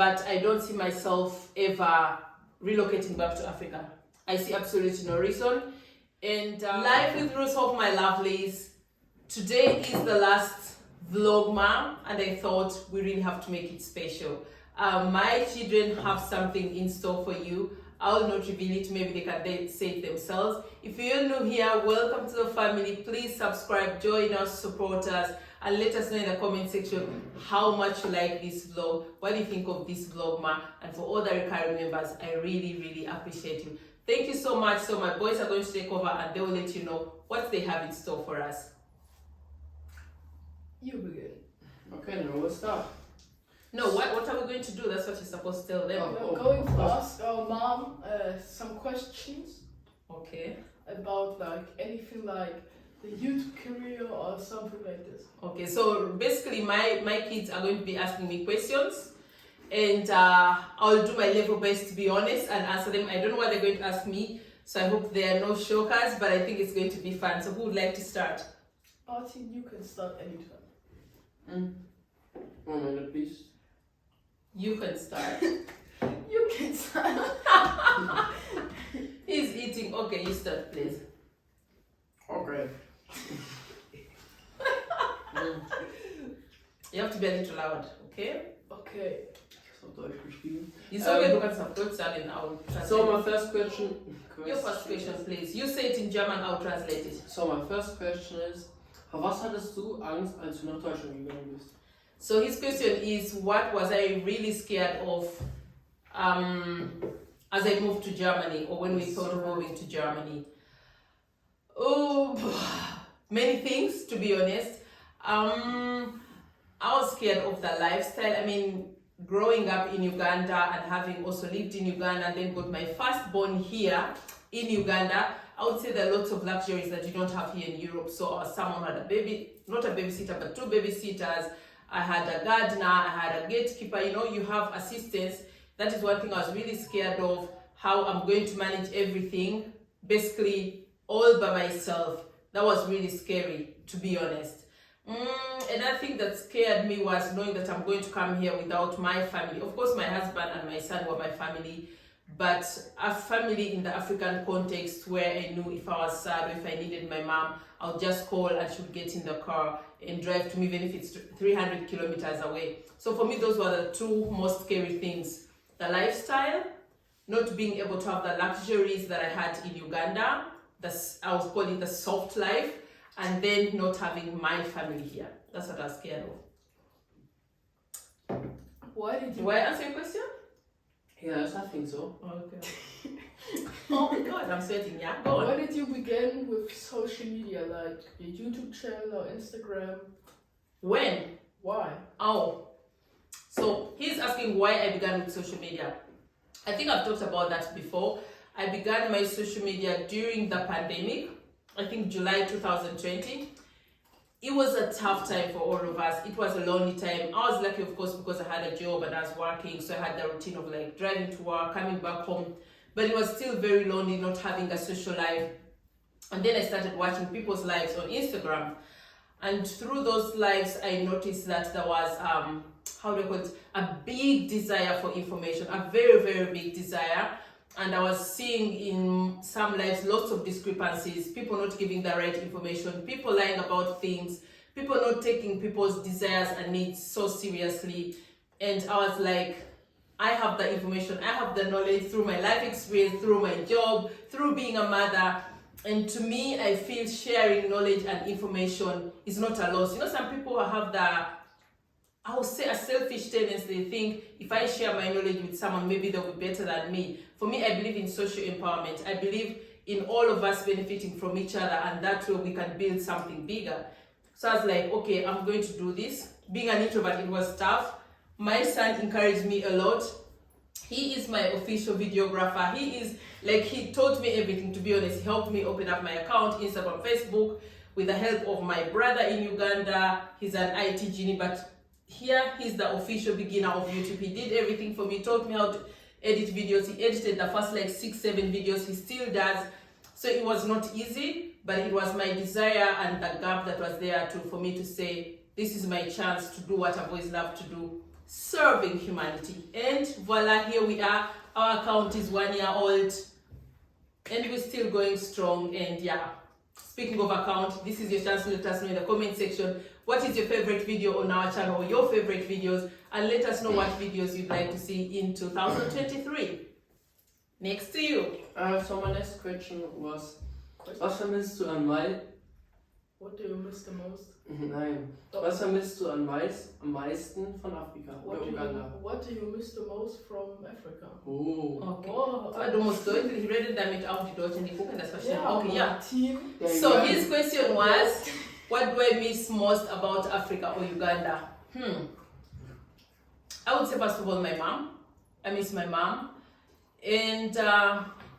but I don't see myself ever relocating back to Africa. I see absolutely no reason. And life with ruzhoff, my lovelies. Today is the last vlog, ma'am, and I thought we really have to make it special. My children have something in store for you. I'll not reveal it, maybe they can say it themselves. If you're new here, welcome to the family. Please subscribe, join us, support us, and let us know in the comment section how much you like this vlog. What do you think of this vlog, ma? And for all the recurring members, I really appreciate you. Thank you so much. So my boys are going to take over and they will let you know what they have in store for us. You begin. Okay, now we'll start. No, what are we going to do? That's what you're supposed to tell them. We're going to ask our mom some questions. Okay. About like anything like the YouTube career or something like this. Okay, so basically my kids are going to be asking me questions, and I'll do my level best to be honest and answer them. I don't know what they're going to ask me, so I hope there are no shockers, but I think it's going to be fun. So who would like to start? Artie, you can start anytime. 1 minute, please. You can start. You can start. He's eating. Okay, you start, please. Okay. You have to be a little loud, okay? Okay. So Deutsch geschrieben. It's okay, du kannst auf Deutsch sagen, I'll translate. So my first question. Your first question, please. You say it in German, I'll translate it. So my first question is, vor was hattest du Angst, als du nach Deutschland gegangen bist? So his question is, what was I really scared of as I moved to Germany, or when we thought of moving to Germany? Oh, many things, to be honest. I was scared of the lifestyle. I mean, growing up in Uganda and having also lived in Uganda and then got my firstborn here in Uganda, I would say there are lots of luxuries that you don't have here in Europe. So someone had a baby, not a babysitter, but 2 babysitters. I had a gardener, I had a gatekeeper, you know, you have assistants. That is one thing I was really scared of, how I'm going to manage everything, basically all by myself. That was really scary, to be honest. Another thing that scared me was knowing that I'm going to come here without my family. Of course, my husband and my son were my family, but a family in the African context where I knew if I was sad or if I needed my mom, I'll just call and she would get in the car and drive to me, even if it's 300 kilometers away. So for me, those were the 2 most scary things. The lifestyle, not being able to have the luxuries that I had in Uganda, I was calling the soft life, and then not having my family here. That's what I was scared of. Do I answer your question? Yes, I think so. Okay. Oh my god, I'm sweating, yeah? Go on. Why did you begin with social media, like your YouTube channel or Instagram? When? Why? Oh, so he's asking why I began with social media. I think I've talked about that before. I began my social media during the pandemic, I think July 2020. It was a tough time for all of us. It was a lonely time. I was lucky, of course, because I had a job and I was working, so I had the routine of like driving to work, coming back home. But it was still very lonely not having a social life. And then I started watching people's lives on Instagram. And through those lives, I noticed that there was, a big desire for information, a very big desire. And I was seeing in some lives lots of discrepancies, people not giving the right information, people lying about things, people not taking people's desires and needs so seriously. And I was like, I have the information, I have the knowledge through my life experience, through my job, through being a mother. And to me, I feel sharing knowledge and information is not a loss. You know, some people have I would say a selfish tendency. They think if I share my knowledge with someone, maybe they'll be better than me. For me, I believe in social empowerment. I believe in all of us benefiting from each other, and that way we can build something bigger. So I was like, okay, I'm going to do this. Being an introvert, it was tough. My son encouraged me a lot. He is my official videographer. He taught me everything, to be honest. He helped me open up my account, Instagram, Facebook, with the help of my brother in Uganda. He's an IT genie, but here he's the official beginner of YouTube. He did everything for me, taught me how to edit videos. He edited the first 6-7 videos. He still does. So it was not easy, but it was my desire and the gap that was there for me to say, this is my chance to do what I've always loved to do. serving humanity. And voila, here we are. Our account is 1 year old and we're still going strong. And yeah, speaking of account, this is your chance to let us know in the comment section what is your favorite video on our channel or your favorite videos, and let us know what videos you'd like to see in 2023. Next to you. So my next question was, was vermisst du am What do you miss the most? Nein. Was vermisst du am meisten von Afrika oder Uganda? What do you miss the most from Africa? Oh. Okay. Oh, Du musst deutlich reden, damit auch die Deutschen die gucken das verstehen. Okay, ja. Team. So his question was, what do I miss most about Africa or Uganda? I would say first of all my mom. I miss my mom. And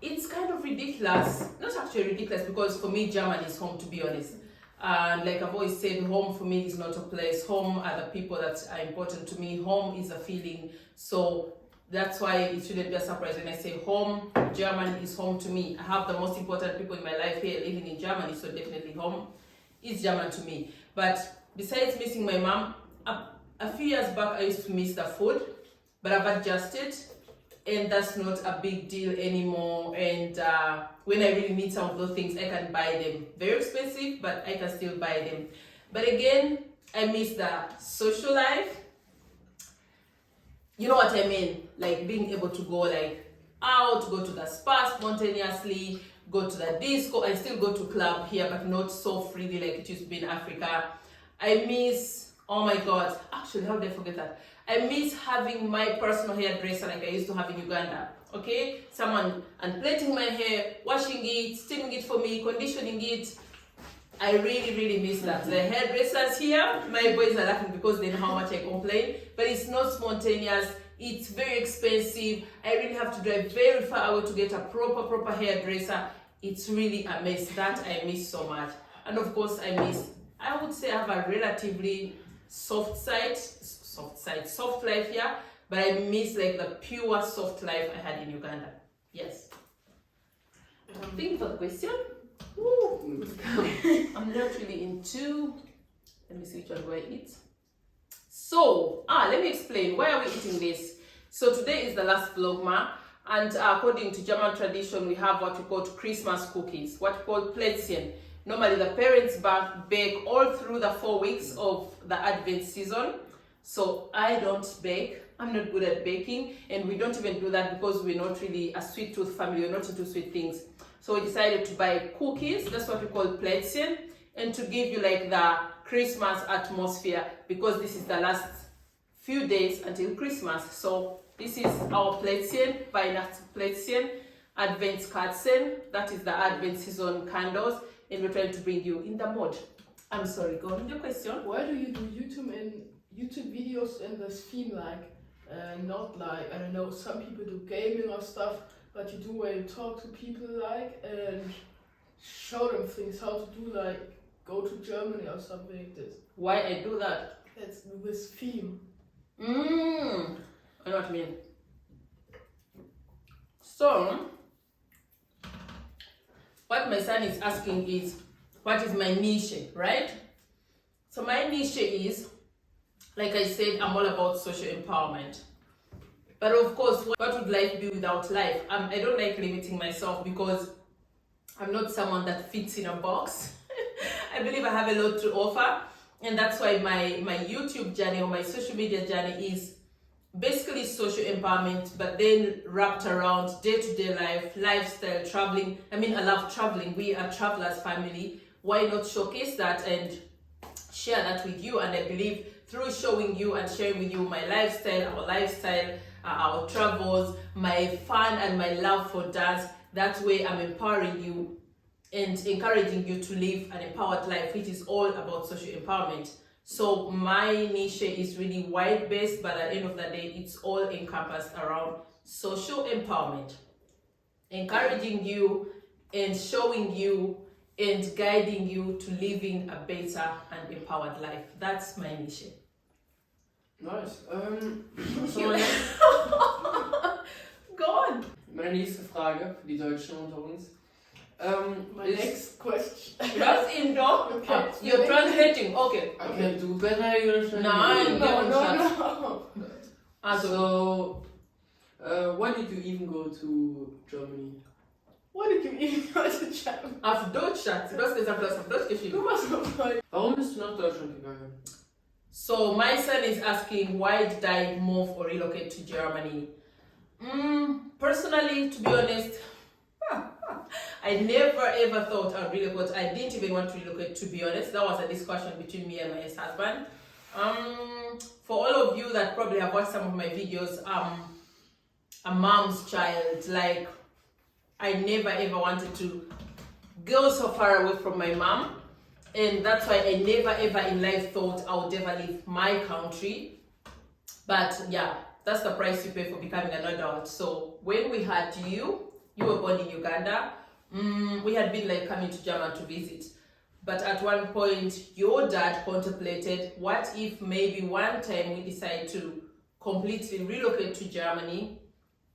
it's kind of ridiculous. Not actually ridiculous, because for me Germany is home, to be honest. And like I've always said, home for me is not a place. Home are the people that are important to me. Home is a feeling. So that's why it shouldn't be a surprise when I say home. Germany is home to me. I have the most important people in my life here living in Germany, so definitely home is German to me. But besides missing my mom, a few years back I used to miss the food, but I've adjusted and that's not a big deal anymore. And when I really need some of those things, I can buy them. Very expensive, but I can still buy them. But again, I miss the social life. You know what I mean? Like being able to go like out, go to the spa spontaneously, go to the disco. I still go to club here, but not so freely like it used to be in Africa. I miss, oh my God, actually, how did I forget that? I miss having my personal hairdresser like I used to have in Uganda. Okay, someone unplaiting my hair, washing it, steaming it for me, conditioning it. I really miss that. The hairdressers here, my boys are laughing because they know how much I complain, but it's not spontaneous. It's very expensive. I really have to drive very far away to get a proper hairdresser. It's really a mess. That I miss so much. And of course I would say I have a relatively soft life here, but I miss like the pure soft life I had in Uganda. Yes. Think for the question. Ooh. I'm not really into, let me see which one do I eat. So, let me explain, why are we eating this? So today is the last vlogma, and according to German tradition, we have what we call Christmas cookies, what we call Plätzchen. Normally the parents bake all through the 4 weeks of the Advent season. So I don't bake, I'm not good at baking, and we don't even do that because we're not really a sweet tooth family, we're not into sweet things. So we decided to buy cookies, that's what we call Plätzchen, and to give you like the Christmas atmosphere, because this is the last few days until Christmas. So this is our Plätzchen, Weihnachtsplätzchen, Adventskerzen, that is the Advent season candles, and we're trying to bring you in the mood. I'm sorry, go on with your question. Why do you do YouTube videos in this theme, like not like, I don't know, some people do gaming or stuff, but you do where you talk to people like and show them things, how to do, like go to Germany or something like this? Why I do that? It's this theme. I know what you mean. So what my son is asking is, what is my niche, right? So my niche is, like I said, I'm all about social empowerment. But of course, what would life be without life? I don't like limiting myself because I'm not someone that fits in a box. I believe I have a lot to offer. And that's why my YouTube journey or my social media journey is basically social empowerment, but then wrapped around day-to-day life, lifestyle, traveling. I mean, I love traveling. We are travelers family. Why not showcase that and share that with you? And I believe through showing you and sharing with you my lifestyle, our travels, my fun and my love for dance, that way I'm empowering you and encouraging you to live an empowered life, which is all about social empowerment. So my niche is really wide based, but at the end of the day, it's all encompassed around social empowerment, encouraging you and showing you and guiding you to living a better and empowered life. That's my niche. Nice. Go on. Meine nächste Frage für die Deutschen unter uns. My next question. That's in dog. Okay. You're translating. Okay. Okay, du better English than Nein, me. no. So, why did you even go to Germany? What did you even go to Germany? Auf Deutschland. Du hast gesagt, du hast auf Deutsch geschrieben. Du warst auf Deutsch. Warum bist du nach Deutschland gegangen? So my son is asking, why did I move or relocate to Germany? Personally, to be honest, I never ever thought I'd relocate. I didn't even want to relocate, to be honest. That was a discussion between me and my ex-husband. For all of you that probably have watched some of my videos, a mom's child. Like, I never ever wanted to go so far away from my mom. And that's why I never ever in life thought I would ever leave my country. But yeah, that's the price you pay for becoming an adult. So when we had you were born in Uganda. We had been like coming to Germany to visit. But at one point, your dad contemplated, what if maybe one time we decide to completely relocate to Germany?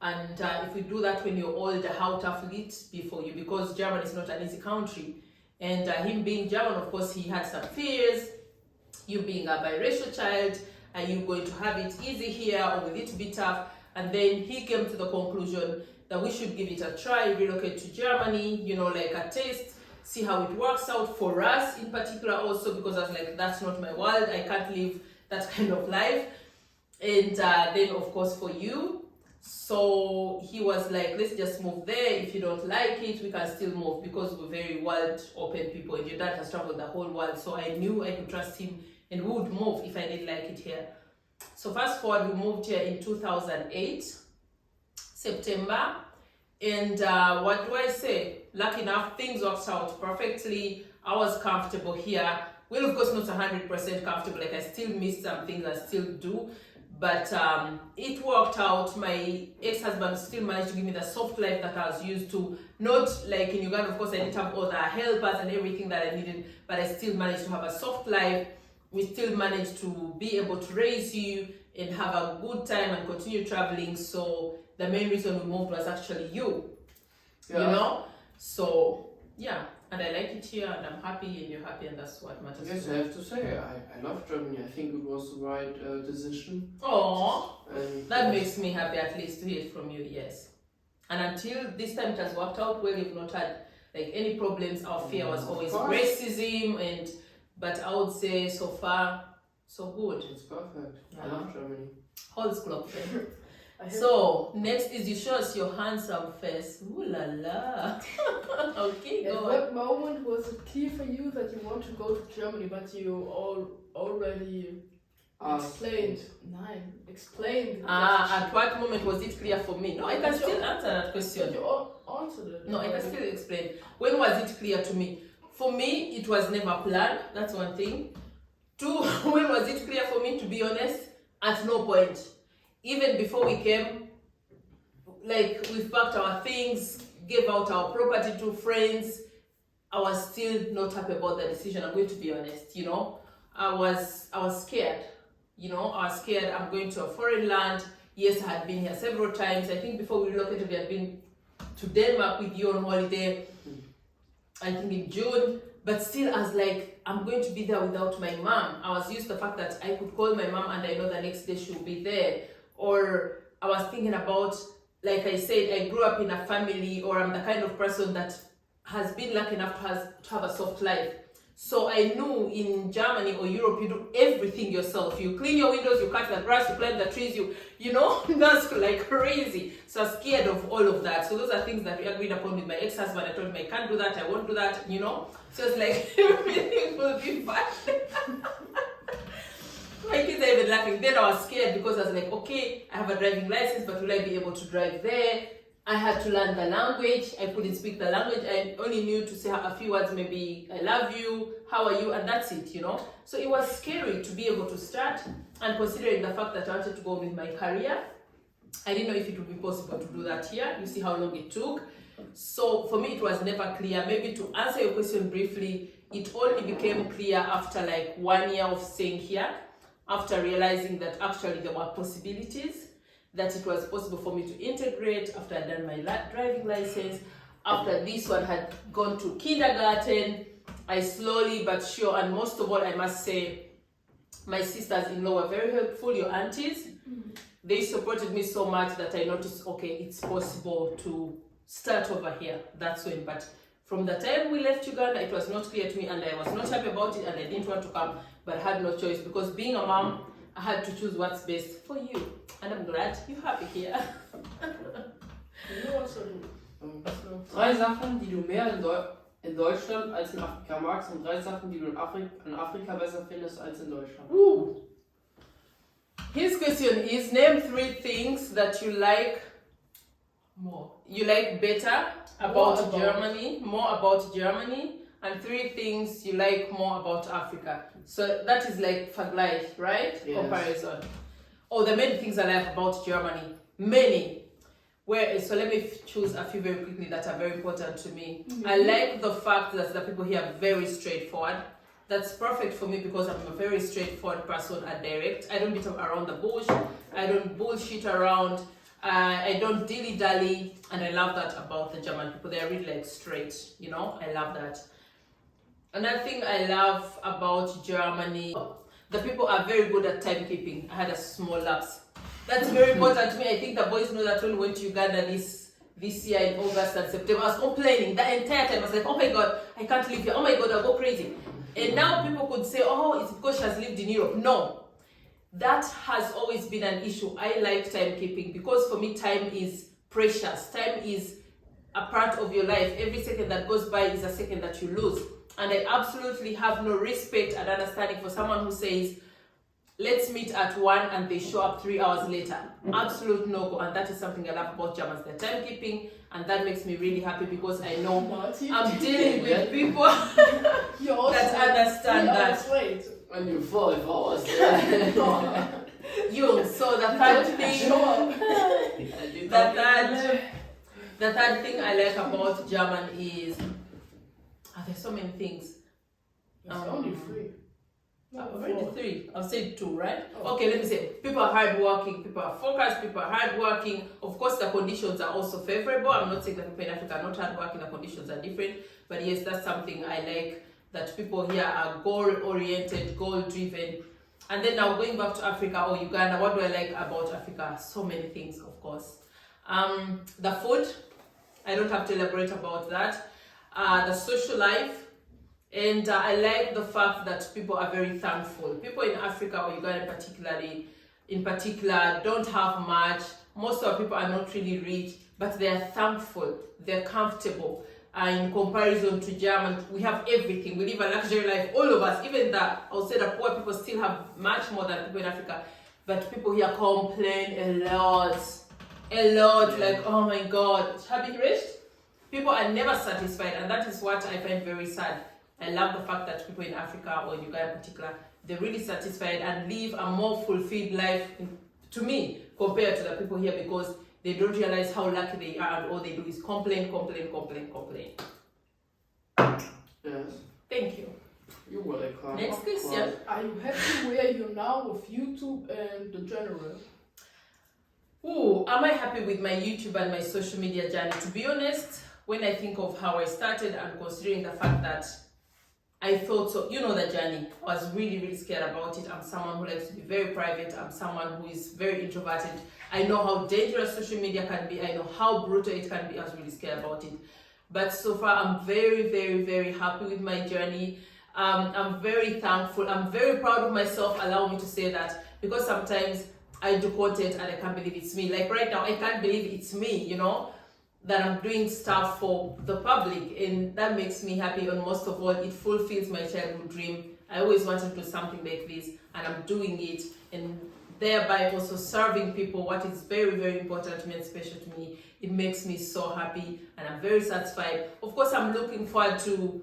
And if we do that when you're older, how tough will it be for you? Because Germany is not an easy country. And him being German, of course, he had some fears. You being a biracial child, are you going to have it easy here or will it be tough? And then he came to the conclusion that we should give it a try, relocate to Germany, you know, like a taste, see how it works out for us in particular also, because I was like, that's not my world, I can't live that kind of life. And then of course for you, so he was like, let's just move there. If you don't like it, we can still move, because we're very world open people and your dad has traveled the whole world. So I knew I could trust him and we would move if I didn't like it here. So fast forward, we moved here in 2008, September. And what do I say? Lucky enough, things worked out perfectly. I was comfortable here. Well, of course, not 100% comfortable. Like, I still miss some things, I still do. But it worked out. My ex-husband still managed to give me the soft life that I was used to. Not like in Uganda, of course, I didn't have all the helpers and everything that I needed, but I still managed to have a soft life. We still managed to be able to raise you and have a good time and continue traveling. So the main reason we moved was actually you, you know? So, yeah. And I like it here, and I'm happy, and you're happy, and that's what matters. Yes, I have to say, I love Germany. I think it was the right decision. Oh, that yes. makes me happy at least to hear it from you, yes. And until this time it has worked out well, you've not had like any problems. Our fear was always racism, but I would say so far, so good. It's perfect. I love Germany. Holzklopf. So, next is you show us your handsome face. Ooh la la. Okay, go At on. what moment was it clear for you that you want to go to Germany, but you already explained? Explained. At what moment was it clear for me? No, I can still answer that question. But you answered it. No, I can still explain. When was it clear to me? For me, it was never planned. That's one thing. Two, when was it clear for me, to be honest? At no point. Even before we came, like, we've packed our things, gave out our property to friends. I was still not happy about the decision. I'm going to be honest, you know. I was scared, you know. I was scared. I'm going to a foreign land. Yes, I had been here several times. I think before we relocated, we had been to Denmark with you on holiday, I think in June. But still, I was like, I'm going to be there without my mom. I was used to the fact that I could call my mom and I know the next day she'll be there. Or I was thinking about, like I said, I grew up in a family, or I'm the kind of person that has been lucky enough to have a soft life. So I knew in Germany or Europe, you do everything yourself. You clean your windows, you cut the grass, you plant the trees, you know, that's like crazy. So I was scared of all of that. So those are things that we agreed upon with my ex-husband. I told him I can't do that, I won't do that, you know. So it's like, everything will be fine. My kids are even laughing. Then I was scared because I was like, okay, I have a driving license, but will I be able to drive there? I had to learn the language. I couldn't speak the language. I only knew to say a few words, maybe I love you, how are you, and that's it, you know. So it was scary to be able to start, and considering the fact that I wanted to go with my career, I didn't know if it would be possible to do that here. You see how long it took. So for me, it was never clear. Maybe to answer your question briefly, it only became clear after like 1 year of staying here, after realizing that actually there were possibilities, that it was possible for me to integrate after I'd done my driving license. After this one had gone to kindergarten, I slowly but sure, and most of all, I must say, my sisters-in-law were very helpful, your aunties, they supported me so much that I noticed, okay, it's possible to start over here. That's when. But from the time we left Uganda, it was not clear to me, and I was not happy about it, and I didn't want to come, but I had no choice because being a mom, I had to choose what's best for you. And I'm glad you're happy here. You also do. Drei Sachen, die du mehr in Deutschland als in Afrika magst und 3 Sachen, die du in Afrika besser findest als in Deutschland. Ooh. His question is, name 3 things that you like More. better about Germany, more about Germany, and 3 things you like more about Africa. So that is like Vergleich, right? Yes. Comparison. Oh, the main things I like about Germany. Many. So let me choose a few very quickly that are very important to me. I like the fact that the people here are very straightforward. That's perfect for me because I'm a very straightforward person and direct. I don't beat around the bush. I don't bullshit around. I don't dilly-dally. And I love that about the German people. They're really like straight, you know? I love that. Another thing I love about Germany, the people are very good at timekeeping. I had a small lapse. That's very important to me. I think the boys know that when we went to Uganda this year in August and September, I was complaining the entire time. I was like, oh my God, I can't live here. Oh my God, I'll go crazy. And now people could say, oh, it's because she has lived in Europe. No, that has always been an issue. I like timekeeping because for me, time is precious. Time is a part of your life. Every second that goes by is a second that you lose. And I absolutely have no respect and understanding for someone who says, let's meet at 1 and they show up 3 hours later. Absolute no-go. And that is something I love about Germans, their timekeeping, and that makes me really happy because I know I'm dealing with people that understand that. Wait. And you're 5 hours. So the third thing, the third thing I like about German is, there's so many things. It's only 3. I've already 3. I've said 2, right? Okay, let me say, people are hardworking, people are focused, people are hardworking. Of course, the conditions are also favorable. I'm not saying that people in Africa are not hardworking, the conditions are different. But yes, that's something I like, that people here are goal-oriented, goal-driven. And then now going back to Africa or Uganda, what do I like about Africa? So many things, of course. The food, I don't have to elaborate about that. The social life. And I like the fact that people are very thankful. People in Africa or Uganda in particular don't have much. Most of the people are not really rich, but they are thankful. They're comfortable. In comparison to German, we have everything. We live a luxury life, all of us. Even I would say that poor people still have much more than people in Africa. But people here complain a lot. Like, oh my God, have you rich? People are never satisfied, and that is what I find very sad. I love the fact that people in Africa or Uganda in particular, they're really satisfied and live a more fulfilled life, to me, compared to the people here, because they don't realize how lucky they are and all they do is complain. Yes. Thank you. You're welcome. Next question. Are you happy where you're now with YouTube and the general? Am I happy with my YouTube and my social media journey? To be honest, when I think of how I started and considering the fact that I thought so, you know, the journey, I was really scared about it. I'm someone who likes to be very private. I'm someone who is very introverted. I know how dangerous social media can be. I know how brutal it can be. I was really scared about it. But so far, I'm very happy with my journey. I'm very thankful. I'm very proud of myself. Allow me to say that, because sometimes I do content and I can't believe it's me. Like right now, I can't believe it's me, you know, that I'm doing stuff for the public, and that makes me happy. And most of all, it fulfills my childhood dream. I always wanted to do something like this, and I'm doing it, and thereby also serving people, what is very important to me and special to me. It makes me so happy, and I'm very satisfied. Of course, I'm looking forward to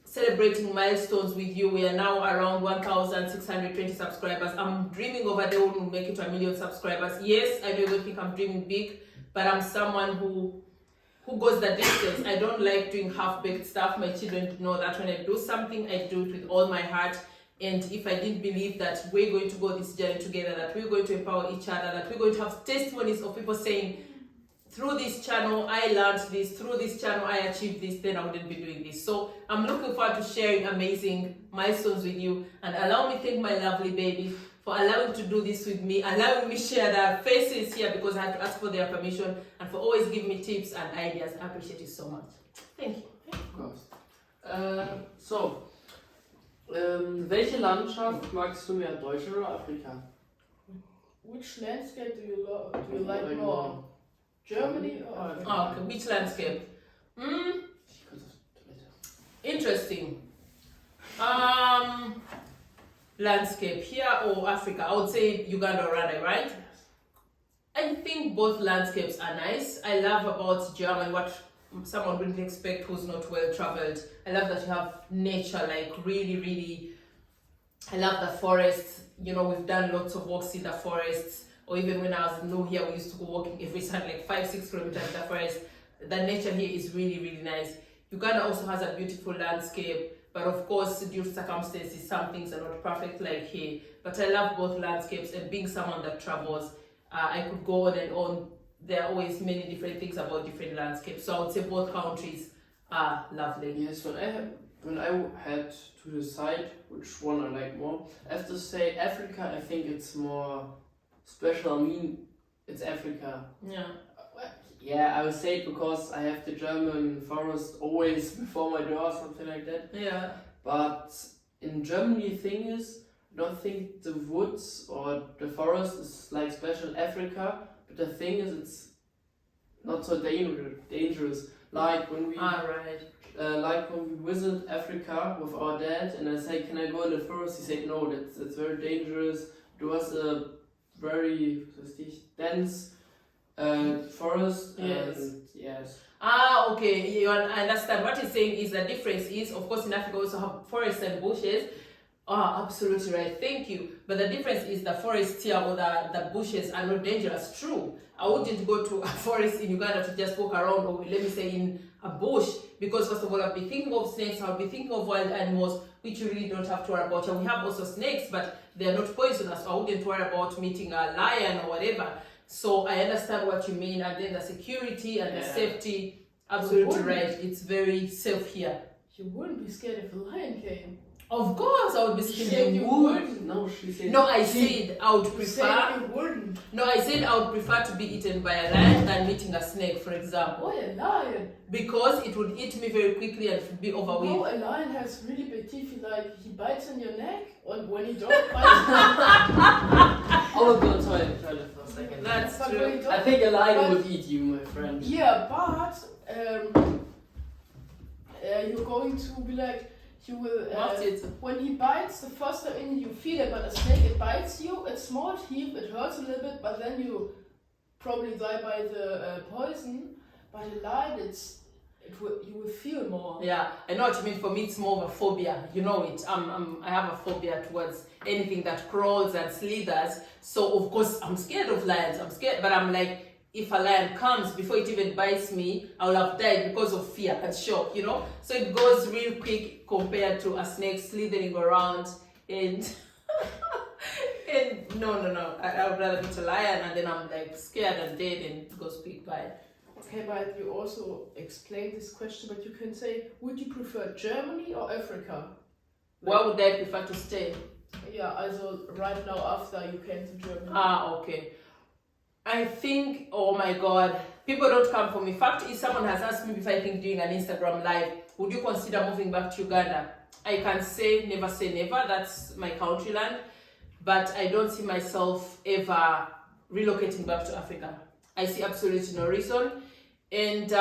celebrating milestones with you. We are now around 1,620 subscribers. I'm dreaming over there when we make it to 1 million subscribers. Yes, I know you think I'm dreaming big, but I'm someone who goes the distance. I don't like doing half-baked stuff. My children know that when I do something, I do it with all my heart. And if I didn't believe that we're going to go this journey together, that we're going to empower each other, that we're going to have testimonies of people saying, through this channel, I learned this, through this channel, I achieved this, then I wouldn't be doing this. So I'm looking forward to sharing amazing milestones with you. And allow me to thank my lovely baby for allowing to do this with me, allowing me share their faces here because I had to ask for their permission, and for always giving me tips and ideas. I appreciate it so much. Thank you. Of course. Welche Landschaft magst du mehr, Deutschland oder Afrika? Which landscape do you like more? Germany or Africa? Okay, which landscape? Interesting. Landscape here or Africa? I would say Uganda or Rwanda, right? Yes. I think both landscapes are nice. I love about German what someone wouldn't expect who's not well traveled. I love that you have nature, like really. I love the forests. You know, we've done lots of walks in the forests, or even when I was new here, we used to go walking every Sunday, like 5-6 kilometers in the forest. The nature here is really nice. Uganda also has a beautiful landscape, but of course, due to circumstances, some things are not perfect like here. But I love both landscapes, and being someone that travels, I could go on and on. There are always many different things about different landscapes. So I would say both countries are lovely. Yes, when I had to decide which one I like more, I have to say Africa. I think it's more special. I mean, it's Africa. Yeah. Yeah, I would say it because I have the German forest always before my door, something like that. Yeah. But in Germany, the thing is, I don't think the woods or the forest is like special Africa. But the thing is, it's not so dangerous. Like when we like when we visit Africa with our dad, and I say, "Can I go in the forest?" He said, "No, that's very dangerous." It was a very dense forest. Yes. And yes. Okay. I understand. What he's saying is the difference is, of course, in Africa we also have forests and bushes. Absolutely right. Thank you. But the difference is the forest here or the bushes are not dangerous. True. I wouldn't go to a forest in Uganda to just walk around, or let me say in a bush, because first of all, I'll be thinking of snakes, I'll be thinking of wild animals, which you really don't have to worry about. And we have also snakes, but they're not poisonous. I wouldn't worry about meeting a lion or whatever. So I understand what you mean. And then the security and the safety, absolutely right. It's very safe here. You wouldn't be scared if a lion came. Of course, I would be She said scared. you wouldn't. No, she said. No, I said I would You said prefer. you wouldn't. No, I said I would prefer to be eaten by a lion than meeting a snake, for example, Why a lion? because it would eat me very quickly and it would be over No, with. a lion has really big teeth. He bites in your neck, and when he don't bites, I will go to the toilet for a second. That's but true. when he don't, I think a lion But- would eat you, my friend. yeah, but you're going to be like, you will. What's it? When he bites, the first time in you feel it, but a snake, it bites you. It's small teeth, it hurts a little bit, but then you probably die by the poison. But a lion, you will feel more. Yeah, I know what you mean. For me, it's more of a phobia. You know it. I have a phobia towards anything that crawls and slithers. So of course, I'm scared of lions. I'm scared, but I'm like, if a lion comes, before it even bites me, I will have died because of fear and shock. You know. So it goes real quick compared to a snake slithering around and. And no. I would rather meet a lion, and then I'm like scared and dead, and it goes quick by. Okay, but you also explained this question, but you can say, would you prefer Germany or Africa? Where would I prefer to stay? Yeah, also right now after you came to Germany. Okay. I think, oh my God, people don't come for me. Fact is, someone has asked me if I think doing an Instagram live, would you consider moving back to Uganda? I can say never, that's my country land, but I don't see myself ever relocating back to Africa. I see absolutely no reason. And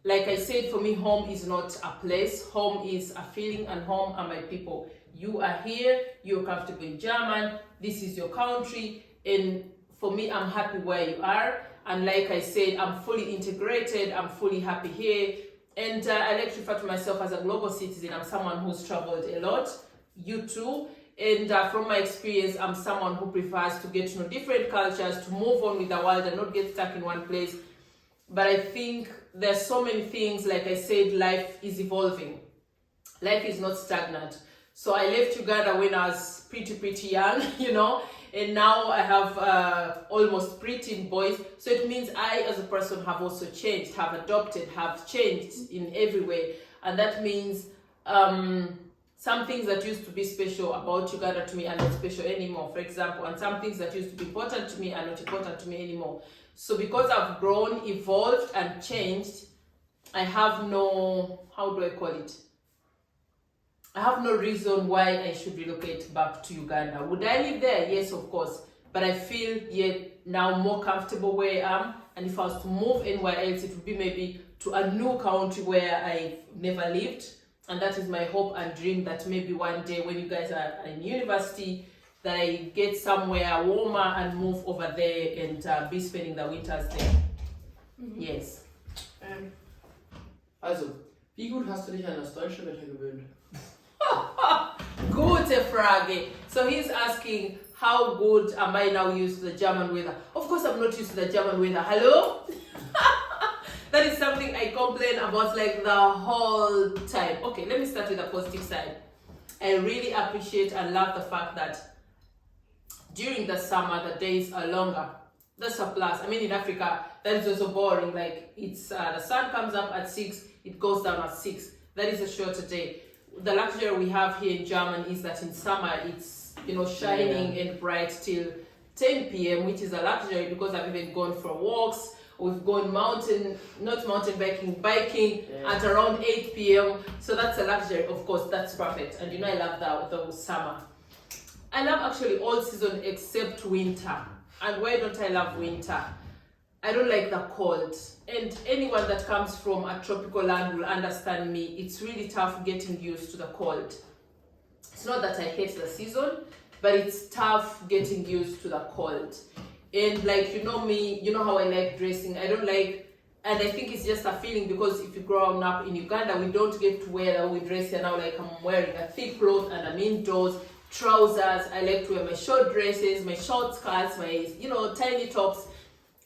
like I said, for me, home is not a place. Home is a feeling, and home are my people. You are here, you're comfortable in German, this is your country, and for me, I'm happy where you are. And like I said, I'm fully integrated, I'm fully happy here. And I like to refer to myself as a global citizen. I'm someone who's traveled a lot, you too. And from my experience, I'm someone who prefers to get to know different cultures, to move on with the world and not get stuck in one place. But I think there's so many things, like I said, life is evolving. Life is not stagnant. So I left Uganda when I was pretty young, you know, and now I have almost preteen boys. So it means I, as a person, have also changed, have adopted, have changed in every way. And that means some things that used to be special about Uganda to me are not special anymore, for example, and some things that used to be important to me are not important to me anymore. So because I've grown, evolved, and changed, I have no, how do I call it? I have no reason why I should relocate back to Uganda. Would I live there? Yes, of course. But I feel now more comfortable where I am. And if I was to move anywhere else, it would be maybe to a new country where I've never lived. And that is my hope and dream, that maybe one day when you guys are in university, that I get somewhere warmer and move over there and be spending the winters there. Yes. Also, wie gut hast du dich an das deutsche Wetter gewöhnt? Gute Frage. So he's asking, how good am I now used to the German weather? Of course I'm not used to the German weather. Hello? That is something I complain about like the whole time. Okay, let me start with the positive side. I really appreciate and love the fact that during the summer the days are longer. That's a plus. I mean, in Africa that is also boring. Like it's the sun comes up at 6, it goes down at 6. That is a shorter day. The luxury we have here in Germany is that in summer it's shining and bright till 10 p.m., which is a luxury because I've even gone for walks. We've gone not mountain biking at around 8 p.m. So that's a luxury, of course, that's perfect. And I love the summer. I love actually all season except winter. And why don't I love winter? I don't like the cold. And anyone that comes from a tropical land will understand me. It's really tough getting used to the cold. It's not that I hate the season, but it's tough getting used to the cold. And like, me, you know how I like dressing. I don't like, and I think it's just a feeling because if you grow up in Uganda, we don't get to wear the way we dress here now. Like I'm wearing a thick cloth and I'm indoors, trousers. I like to wear my short dresses, my short skirts, my, tiny tops,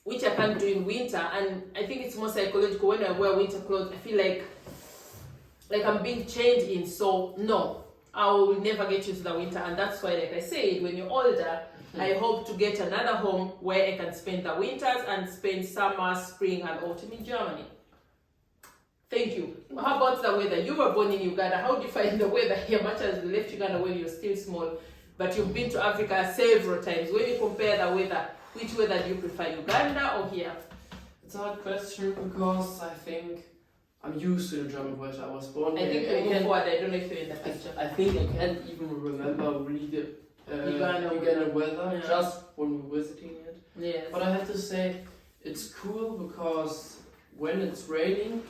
which I can't do in winter. And I think it's more psychological. When I wear winter clothes, I feel like I'm being chained in. So no, I will never get used to the winter. And that's why, like I said, when you're older, I hope to get another home where I can spend the winters and spend summer, spring, and autumn in Germany. Thank you. How about the weather? You were born in Uganda. How do you find the weather here? Much as you left Uganda when you're still small, but you've been to Africa several times. When you compare the weather, which weather do you prefer, Uganda or here? It's a hard question because I think I'm used to the German weather. I was born here. I think we move forward. I don't know if you're in the picture. I think I can't even remember really the Uganda weather, just when we're visiting it. Yes. But I have to say, it's cool because when it's raining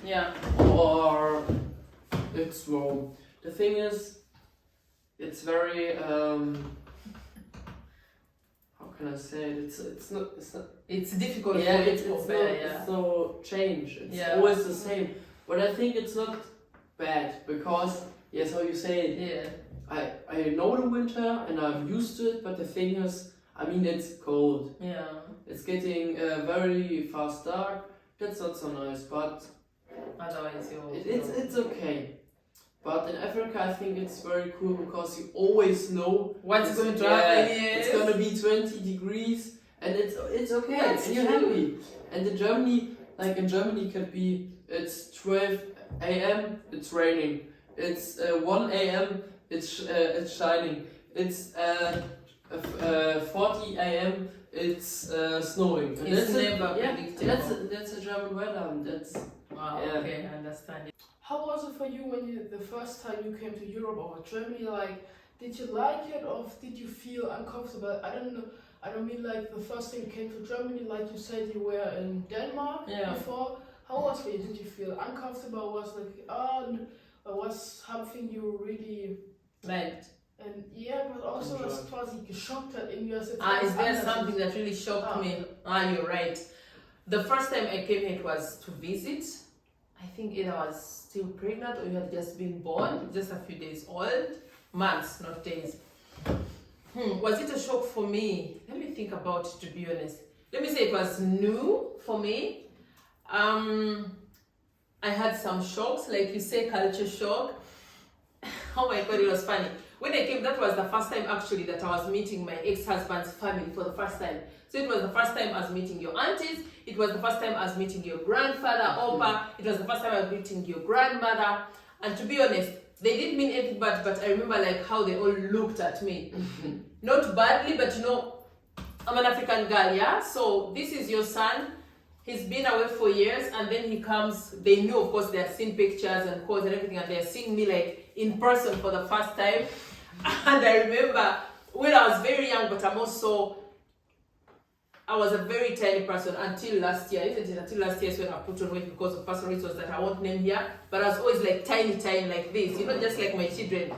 or it's warm, the thing is, it's very how can I say it? It's difficult. It's no change. It's always the same. But I think it's not bad because how you say it. I know the winter and I'm used to it, but the thing is, it's cold. Yeah. It's getting very fast dark. That's not so nice, but otherwise it's okay. But in Africa, I think it's very cool because you always know what's going to happen. It's gonna be 20 degrees, and it's okay. And you're happy. And in Germany, it could be it's 12 a.m. It's raining. It's 1 a.m. It's shining. It's 40 a.m. It's snowing. And it's never predictable. That's a German weather. Okay, I understand it. How was it for you when the first time you came to Europe or Germany? Like, did you like it or did you feel uncomfortable? I don't know. I don't mean like the first time you came to Germany, like you said you were in Denmark before. How was it for you? Did you feel uncomfortable? Was like or was something you really liked? And but also was quasi geschockt hat in your is there something that really shocked me? You're right. The first time I came here, it was to visit. I think either I was still pregnant or you had just been born, just a few days old. Months, not days. Was it a shock for me? Let me think about it, to be honest. Let me say it was new for me. I had some shocks, like you say, culture shock. Oh my God, it was funny. When I came, that was the first time actually that I was meeting my ex-husband's family for the first time. So it was the first time I was meeting your aunties. It was the first time I was meeting your grandfather, Opa. It was the first time I was meeting your grandmother. And to be honest, they didn't mean anything bad, but I remember like how they all looked at me. Not badly, but you know, I'm an African girl, yeah? So this is your son. He's been away for years, and then he comes. They knew, of course, they had seen pictures and calls and everything, and they're seeing me like in person for the first time. And I remember when I was very young, but I was a very tiny person until last year. Isn't it? Until last year is when I put on weight because of personal reasons that I won't name here. But I was always like tiny like this, you know, just like my children.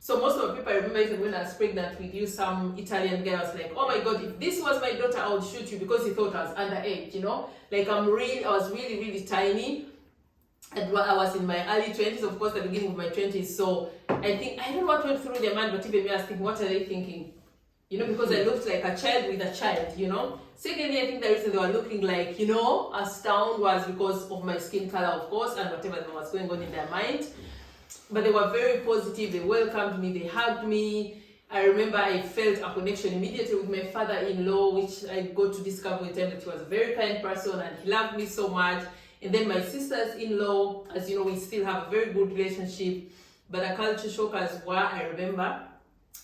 So most of the people I remember, even when I was pregnant with you, some Italian guy was like, oh my God, if this was my daughter, I would shoot you, because he thought I was underage, you know? Like I was really tiny. And I was in my early 20s, of course, the beginning of my 20s. So I don't know what went through their mind, but even me, I was thinking, what are they thinking? You know, because I looked like a child with a child, you know? Secondly, I think the reason they were looking like, you know, astounded was because of my skin color, of course, and whatever was going on in their mind. But they were very positive. They welcomed me. They hugged me. I remember I felt a connection immediately with my father-in-law, which I got to discover with him that he was a very kind person and he loved me so much. And then my sisters-in-law, as you know, we still have a very good relationship. But a culture shock as well, I remember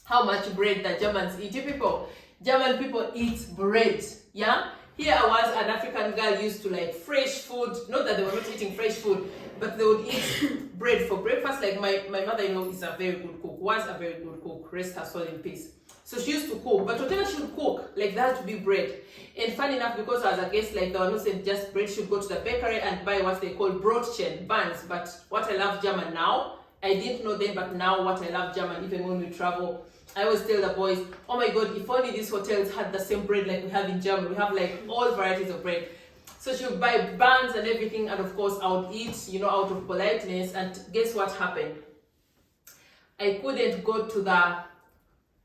how much bread the Germans eat. German people eat bread, yeah? Here I was, an African girl, used to like fresh food. Not that they were not eating fresh food, but they would eat bread for breakfast. Like my mother-in-law is a very good cook, was a very good cook, rest her soul in peace. So she used to cook, but whatever she would cook, like that would be bread. And funny enough, because I was a guest, like they were not saying just bread, she would go to the bakery and buy what they call Brotchen, buns. But what I love German now, I didn't know then, but now what I love German, even when we travel, I always tell the boys, oh my God, if only these hotels had the same bread like we have in Germany. We have like all varieties of bread. So she would buy buns and everything, and of course I would eat, you know, out of politeness. And guess what happened? I couldn't go to the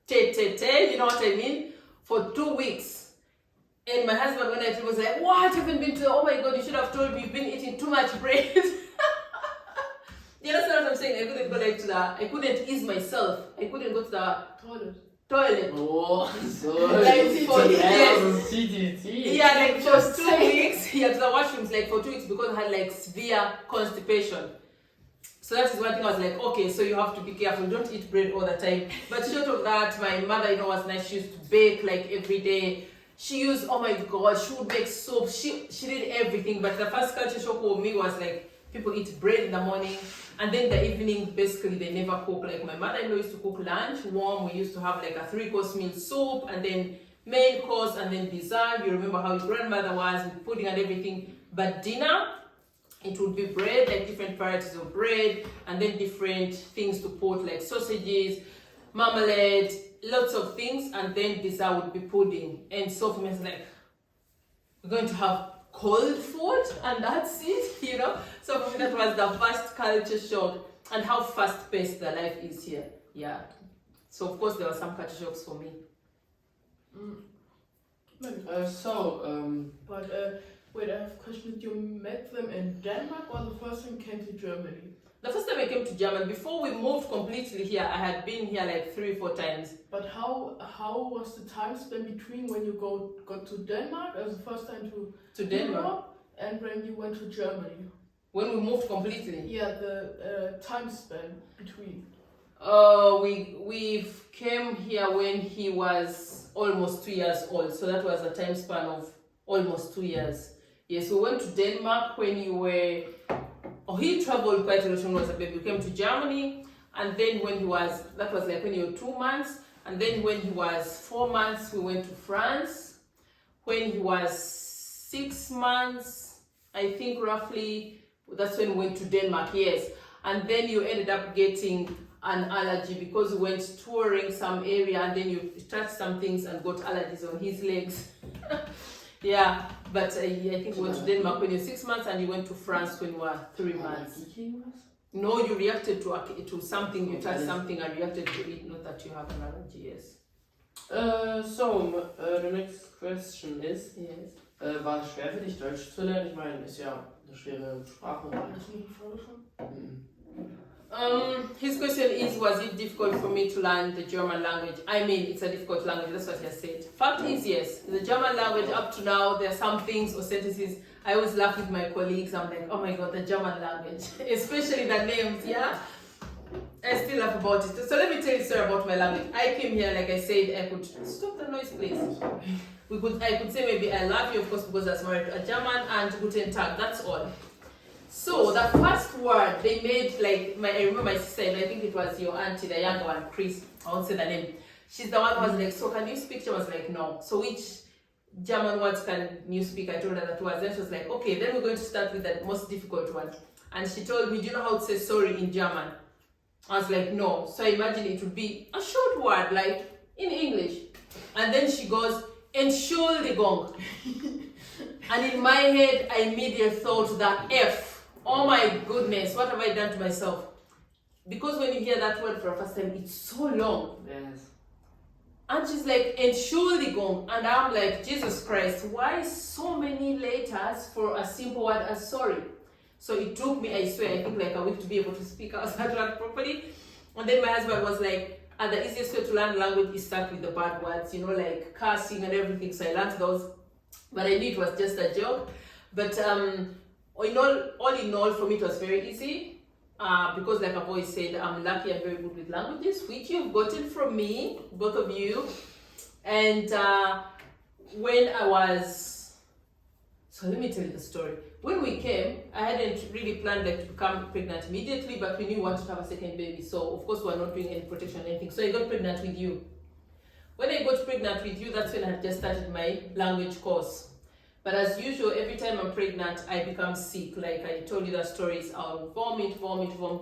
you know what I mean, for 2 weeks. And my husband, when I was like, what, you haven't been to, oh my God, you should have told me you've been eating too much bread. You understand what I'm saying? I couldn't go like I couldn't ease myself. I couldn't go to the toilet. Oh, so like for CDT. Yeah, like for 2 weeks. Yeah, to the washrooms like for 2 weeks because I had like severe constipation. So that is one thing I was like, okay, so you have to be careful. Don't eat bread all the time. But short of that, my mother-in-law was nice. She used to bake like every day. She used, oh my God, she would make soap. She did everything. But the first culture shock for me was like, people eat bread in the morning, and then the evening, basically, they never cook. Like my mother-in-law used to cook lunch, warm. We used to have like a 3-course meal, soup, and then main course, and then dessert. You remember how your grandmother was with pudding and everything. But dinner, it would be bread, like different varieties of bread, and then different things to put, like sausages, marmalade, lots of things, and then dessert would be pudding. And so for me, it's like, we're going to have cold food, and that's it, you know. So for me, that was the first culture shock, and how fast-paced the life is here. Yeah. So of course there were some culture shocks for me. Wait, I have a question. You met them in Denmark, or the first time came to Germany? The first time I came to Germany, before we moved completely here, I had been here like 3 or 4 times. But how was the time spent between when you got to Denmark as the first time to Denmark Europe, and when you went to Germany? When we moved completely? Yeah, the time span between. We came here when he was almost 2 years old, so that was a time span of almost 2 years. Yes, we went to Denmark when you were. He traveled quite a lot when he was a baby. We came to Germany, and then when he was, that was like when he was 2 months, and then when he was 4 months, we went to France. When he was 6 months, I think roughly, that's when we went to Denmark, yes. And then you ended up getting an allergy because we went touring some area, and then you touched some things and got allergies on his legs. Yeah, but I think we went to Denmark when you were 6 months, and you went to France when you were 3 months. No, you reacted to something, you touched something and reacted to it, not that you have an allergy, yes. The next question is, yes. War es schwer für dich, Deutsch zu lernen? Ich meine, ist ja eine schwere Sprache. His question is, was it difficult for me to learn the German language? I mean, it's a difficult language, that's what he has said. Fact is, yes, the German language up to now, there are some things or sentences, I always laugh with my colleagues, I'm like, oh my God, the German language, especially the names, yeah? I still laugh about it. So let me tell you a story about my language. I came here, like I said, I could stop the noise, please. I could say maybe I love you, of course, because I was married to a German, and Guten Tag. That's all. So the first word they made, like I remember my sister, and I think it was your auntie, the younger one, Chris. I won't say the name. She's the one who was like, so can you speak? She was like, no. So which German words can you speak? I told her that was. Then she was like, okay, then we're going to start with the most difficult one. And she told me, do you know how to say sorry in German? I was like, no. So I imagine it would be a short word, like in English. And then she goes, Entschuldigung. And in my head, I immediately thought that F. Oh my goodness, what have I done to myself? Because when you hear that word for the first time, it's so long. Yes. And she's like, Entschuldigung. And I'm like, Jesus Christ, why so many letters for a simple word as sorry? So it took me, I swear, I think like a week to be able to speak out that word properly. And then my husband was like, the easiest way to learn language is start with the bad words, you know, like cursing and everything. So I learned those, but I knew it was just a joke. But all in all, for me it was very easy. Because like I've always said, I'm lucky I'm very good with languages, which you've gotten from me, both of you. And when I was, so let me tell you the story. When we came, I hadn't really planned like to become pregnant immediately, but we knew we wanted to have a second baby. So of course we were not doing any protection or anything. So I got pregnant with you. When I got pregnant with you, that's when I had just started my language course. But as usual, every time I'm pregnant, I become sick. Like I told you the stories, I'll vomit the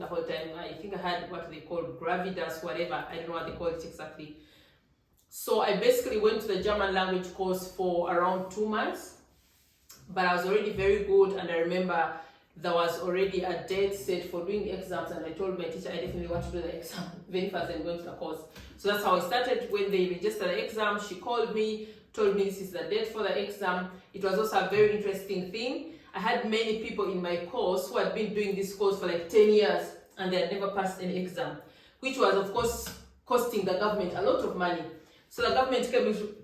whole time. I think I had what they call gravidas, whatever. I don't know what they call it exactly. So I basically went to the German language course for around 2 months. But I was already very good, and I remember there was already a date set for doing exams, and I told my teacher I definitely want to do the exam very fast and go to the course. So that's how I started. When they registered the exam, she called me, told me this is the date for the exam. It was also a very interesting thing. I had many people in my course who had been doing this course for like 10 years and they had never passed any exam, which was of course costing the government a lot of money. So the government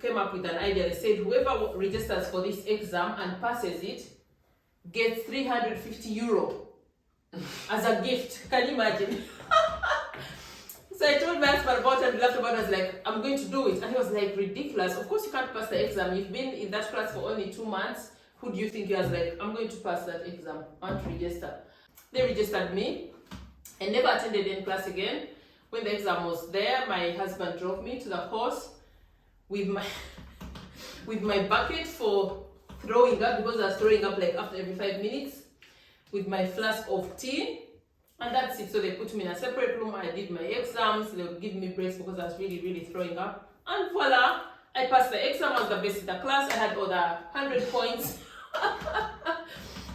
came up with an idea. They said whoever registers for this exam and passes it gets 350 euro as a gift. Can you imagine? So I told my husband about it and laughed about it. I was like, I'm going to do it. And he was like, ridiculous. Of course you can't pass the exam. You've been in that class for only 2 months. Who do you think? He was like, I'm going to pass that exam. I want to register. They registered me. I never attended any class again. When the exam was there, my husband drove me to the course with my bucket for throwing up, because I was throwing up like after every 5 minutes, with my flask of tea, and that's it. So they put me in a separate room. I did my exams. They would give me breaks because I was really throwing up, and voila, I passed the exam. I was the best in the class. I had all the 100 points.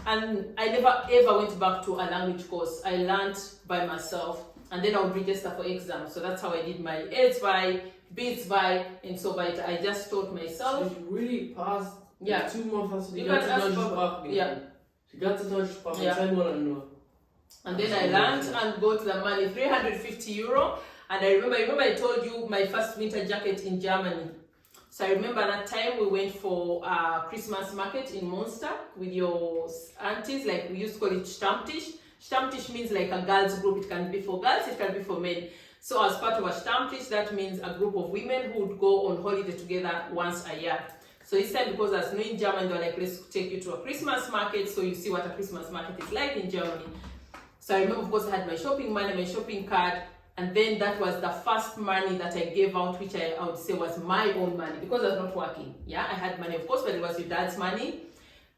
And I never ever went back to a language course. I learned by myself, and then I would register for exams. So that's how I did my Aids-by, Beats-by, and so by. I just taught myself. So you really passed. Ja. 2 Monate Die ganze deutsche Sprache. Ja. Die ganze deutsche Sprache. Ja. 2 Monate nur. And then I learned and got the money, 350 euro. And I remember I told you my first winter jacket in Germany. So I remember that time we went for a Christmas market in Munster with your aunties, like we used to call it Stammtisch. Stammtisch means like a girls group. It can be for girls, it can be for men. So as part of a Stammtisch, that means a group of women who would go on holiday together once a year. So this time, because I was knowing German, they were like, let's take you to a Christmas market so you see what a Christmas market is like in Germany. So I remember, of course, I had my shopping money, my shopping card, and then that was the first money that I gave out, which I would say was my own money, because I was not working. Yeah, I had money, of course, but it was your dad's money.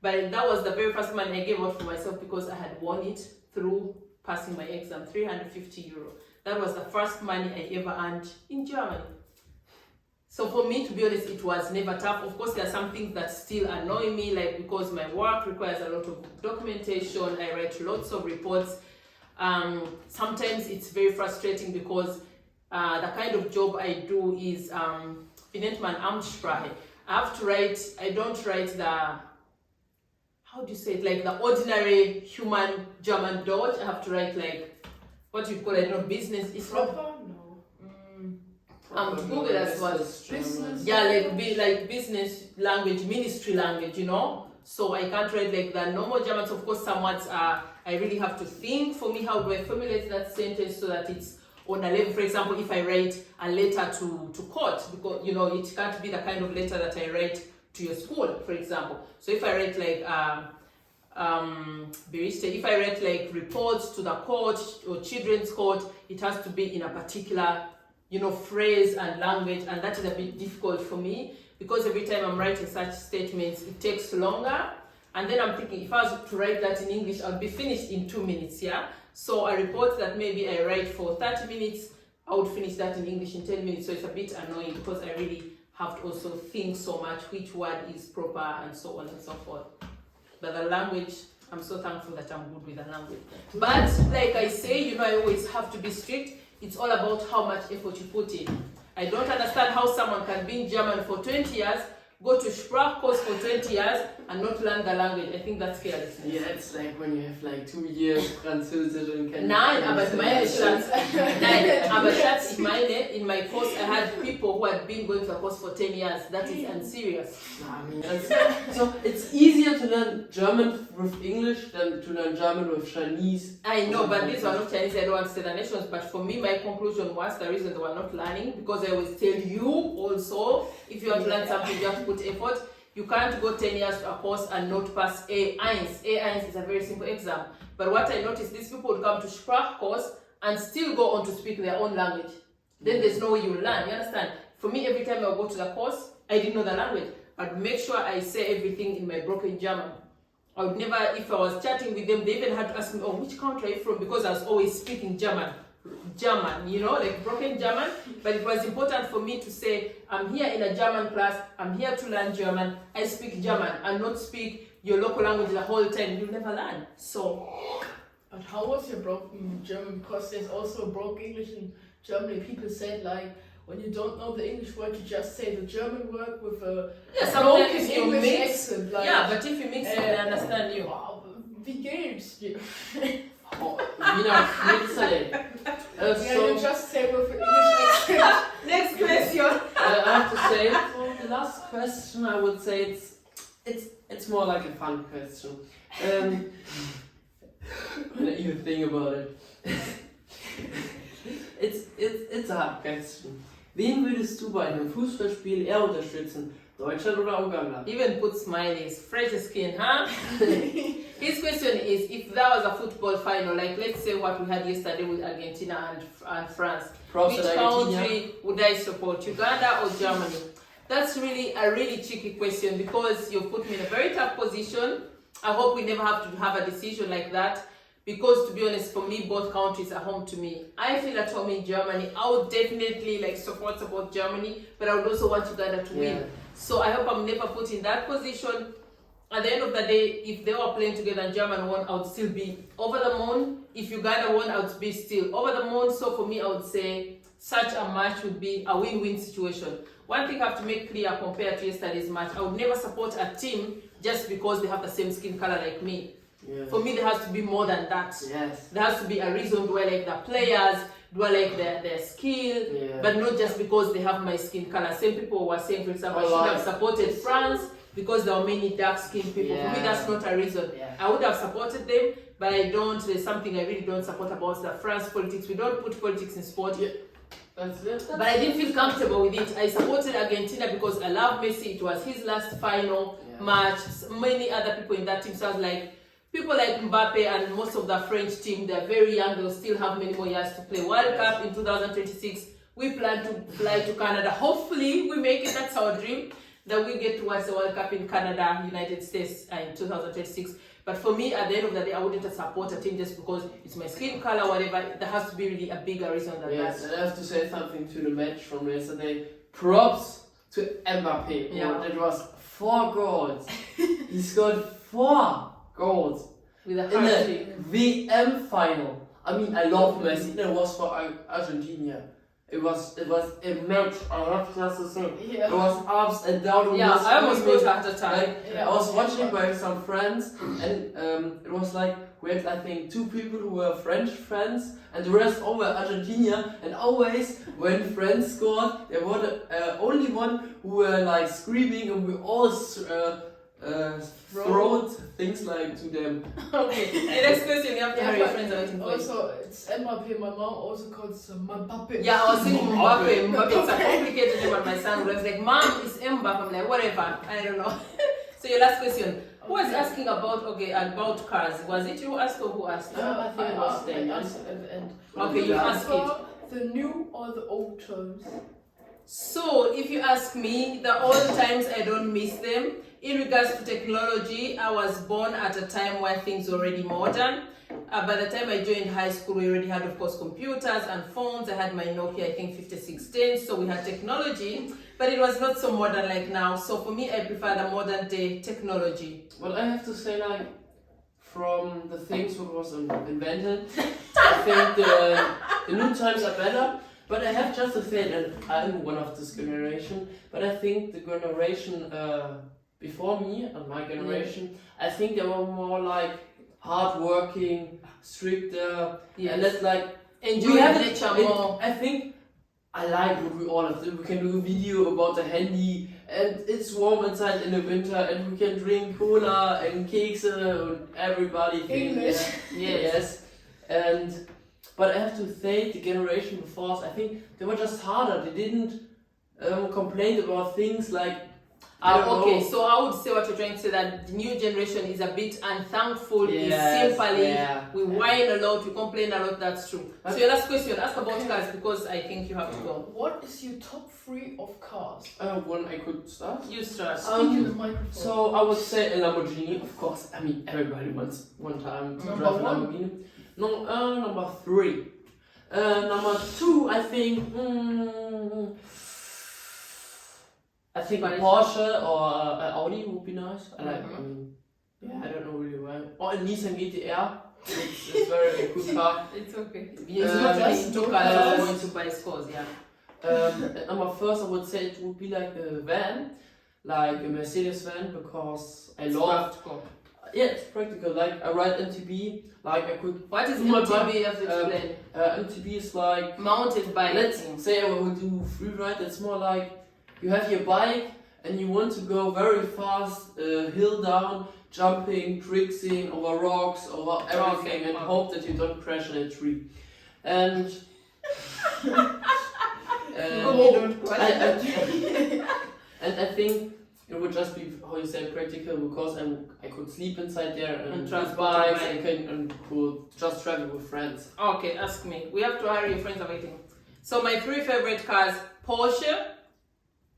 But that was the very first money I gave out for myself because I had won it through passing my exam, 350 euro. That was the first money I ever earned in Germany. So for me, to be honest, it was never tough. Of course, there are some things that still annoy me, like because my work requires a lot of documentation, I write lots of reports. Sometimes it's very frustrating because the kind of job I do is wie nennt man Amtssprache. I have to write, I don't write the, how do you say it, like the ordinary human German Deutsch. I have to write like, what you call it, not business. It's Proper? not, No. to Google as well. Business? Yeah, like business language, ministry language, you know. So I can't write like the normal German. So of course, some words I really have to think. For me, how do I formulate that sentence so that it's on a level? For example, if I write a letter to court, because you know it can't be the kind of letter that I write to your school, for example. So if I write like Biracial, if I write like reports to the court or children's court, it has to be in a particular, you know, phrase and language, and that is a bit difficult for me because every time I'm writing such statements, it takes longer. And then I'm thinking, if I was to write that in English, I'll be finished in 2 minutes, yeah? So a report that maybe I write for 30 minutes, I would finish that in English in 10 minutes. So it's a bit annoying because I really have to also think so much which word is proper and so on and so forth. But the language, I'm so thankful that I'm good with the language. But like I say, you know, I always have to be strict. It's all about how much effort you put in. I don't understand how someone can be in German for 20 years, go to Sprachkurs for 20 years and not learn the language. I think that's carelessness. Yeah, it's like when you have like 2 years Französisch and can. Nein, aber ich meine, Schatz, ich meine, in my course I had people who had been going to a course for 10 years. That is unserious. I mean, so it's easier to learn German with English than to learn German with Chinese. I know, but these were not Chinese. I don't want to say the nations, but for me, my conclusion was the reason they were not learning, because I always tell you also, if you want to learn something, you have to put effort. You can't go 10 years to a course and not pass A1. A1 is a very simple exam. But what I noticed, these people would come to Sprachkurs and still go on to speak their own language. Then there's no way you learn, you understand? For me, every time I go to the course, I didn't know the language. I'd make sure I say everything in my broken German. I would never, if I was chatting with them, they even had to ask me, oh, which country are you from? Because I was always speaking German, you know, like broken German. But it was important for me to say, I'm here in a German class, I'm here to learn German, I speak German, and not speak your local language the whole time. You'll never learn. So. But how was your broken German? Because there's also broke English in Germany. People said like, when you don't know the English word, you just say the German word with a broken English accent. Like, yeah, but if you mix it, they understand you. Wow, wie geht's dir? So you just say with an English accent. Next question. I have to say, for the last question, I would say it's more like a fun question. When I even think about it, it's a hard question. Wen würdest du bei einem Fußballspiel eher unterstützen? Deutschland oder Uganda? Even put smileys, fresh skin, huh? His question is, if there was a football final, like let's say what we had yesterday with Argentina and France, Props which country would I support, Uganda or Germany? That's really a really tricky question because you've put me in a very tough position. I hope we never have to have a decision like that. Because to be honest, for me, both countries are home to me. I feel at home in Germany. I would definitely like support Germany, but I would also want Uganda to win. So I hope I'm never put in that position. At the end of the day, if they were playing together and Germany won, I would still be over the moon. If Uganda won, I would be still over the moon. So for me, I would say such a match would be a win-win situation. One thing I have to make clear compared to yesterday's match, I would never support a team just because they have the same skin color like me. Yeah. For me, there has to be more than that. Yes. There has to be a reason do I like the players, do I like their skill, but not just because they have my skin color. Same people were saying, for example, I should have supported France because there were many dark-skinned people. For me, that's not a reason. I would have supported them, but I don't. There's something I really don't support about the France politics. We don't put politics in sport. But I didn't feel comfortable with it. I supported Argentina because I love Messi. It was his last final match. Many other people in that team. So I was like, people like Mbappe and most of the French team, they're very young. They'll still have many more years to play. World Cup in 2026. We plan to fly to Canada. Hopefully, we make it. That's our dream. That we get to watch the World Cup in Canada, United States in 2026. But for me, at the end of the day, I wouldn't support a team just because it's my skin color, whatever. There has to be really a bigger reason than that. Yes, and I have to say something to the match from yesterday. Props to Mbappe. Yeah. That was 4 goals. He scored 4 goals With a in hat-trick. the VM final. I mean, I love Messi. It was for Argentina. It was a match. I have just to say, it was ups and downs. Yeah, I almost got at the time. Like, I was watching by some friends, and it was like we had, I think, 2 people who were French friends, and the rest all were Argentina. And always when France scored, there was only one who were like screaming, and we all throw things like to them. Okay. The next question, you have to have your friends are waiting for you. Also, it's Mbappe. My mom also calls it Mbappe. Yeah, I was thinking Mbappe. Mbappe, it's a complicated name, but my son was like, Mom, it's Mbappe. I'm like, whatever. I don't know. So your last question. Who was asking about cars? Was it you who asked or who asked? I think it was I answered at the end. Okay, you asked it. The new or the old terms? So if you ask me, the old times I don't miss them. In regards to technology, I was born at a time where things were already modern. By the time I joined high school, we already had, of course, computers and phones. I had my Nokia, I think 5610, so we had technology, but it was not so modern like now. So for me, I prefer the modern day technology. Well, I have to say, like, from the things that was invented, I think the new times are better. But I have just to say that I'm one of this generation, but I think the generation before me and my generation, I think they were more like hardworking, stricter, and that's like enjoy nature more. I think I like what we all have. We can do a video about the handy, and it's warm inside in the winter, and we can drink cola and cakes and everybody. English. Yes. But I have to say, the generation before us, I think they were just harder. They didn't complain about things like. Okay, so I would say what you're trying to say, that the new generation is a bit unthankful, is simply, we whine a lot, we complain a lot, that's true. So your last question, ask about cars, because I think you have to go. What is your top 3 of cars? One I could start. You start. Speak in the microphone. So I would say a Lamborghini, of course. I mean, everybody wants one time to drive a Lamborghini. No, number 3. Number 2, I think. I think a Porsche or an Audi would be nice. I like. I mean, I don't know really well. Or a Nissan GTR. It's very good car. It's okay. It's not just into cars, going to buy scores, yeah. Number first, I would say it would be like a van, like a Mercedes van, because I love. Practical. Yeah, it's practical. Like I ride MTB, like I could. What is MTB? You have to explain. MTB is like mounted bike. Let's say I would do free ride. It's more like you have your bike and you want to go very fast, hill down, jumping, tricksing over rocks, over everything, and hope that you don't crash in a tree. And and I think it would just be, how you say, practical, because I could sleep inside there and with bikes and could just travel with friends. Okay, ask me. We have to hurry, your friends are waiting. So my 3 favorite cars: Porsche,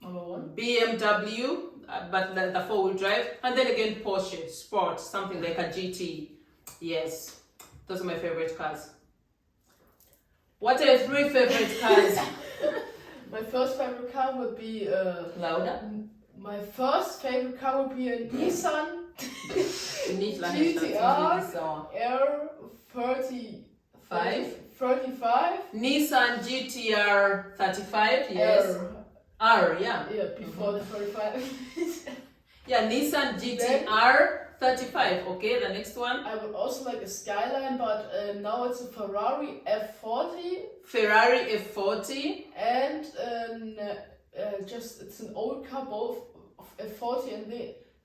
Number 1, BMW, but the 4-wheel drive, and then again Porsche Sport, something like a GT. Yes, those are my favorite cars. What are your 3 favorite cars? my first favorite car would be Louder. My first favorite car would be a Nissan GTR R35. Nissan GTR 35, yes. R, yeah. Yeah, before the 35. Yeah, Nissan GTR 35. Okay, the next one. I would also like a Skyline, but now it's a Ferrari F40. Ferrari F40. And it's an old car, both of F40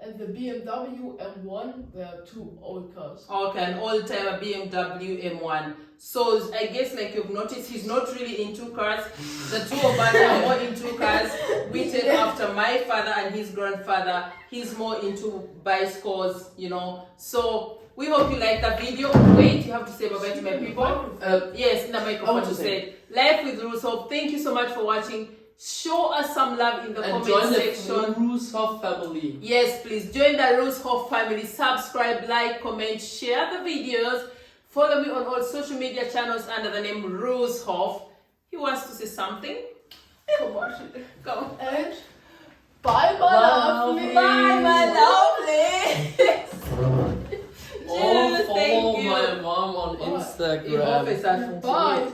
and the BMW M1. They are 2 old cars. Okay, an old timer BMW M1. So I guess, like you've noticed, he's not really into cars. The 2 of us are more into cars. We take after my father and his grandfather. He's more into bicycles, you know. So we hope you like the video. Wait, you have to say bye-bye to my people. Yes, in the microphone to say Life with Ruzhoff. Thank you so much for watching. Show us some love in the comment section. Join the Ruzhoff family. Yes, please join the Ruzhoff family. Subscribe, like, comment, share the videos. Follow me on all social media channels under the name Ruzhoff. He wants to say something. Come on. Go. And bye, my lovely. Bye, my lovely. Follow my mom on Instagram. Bye.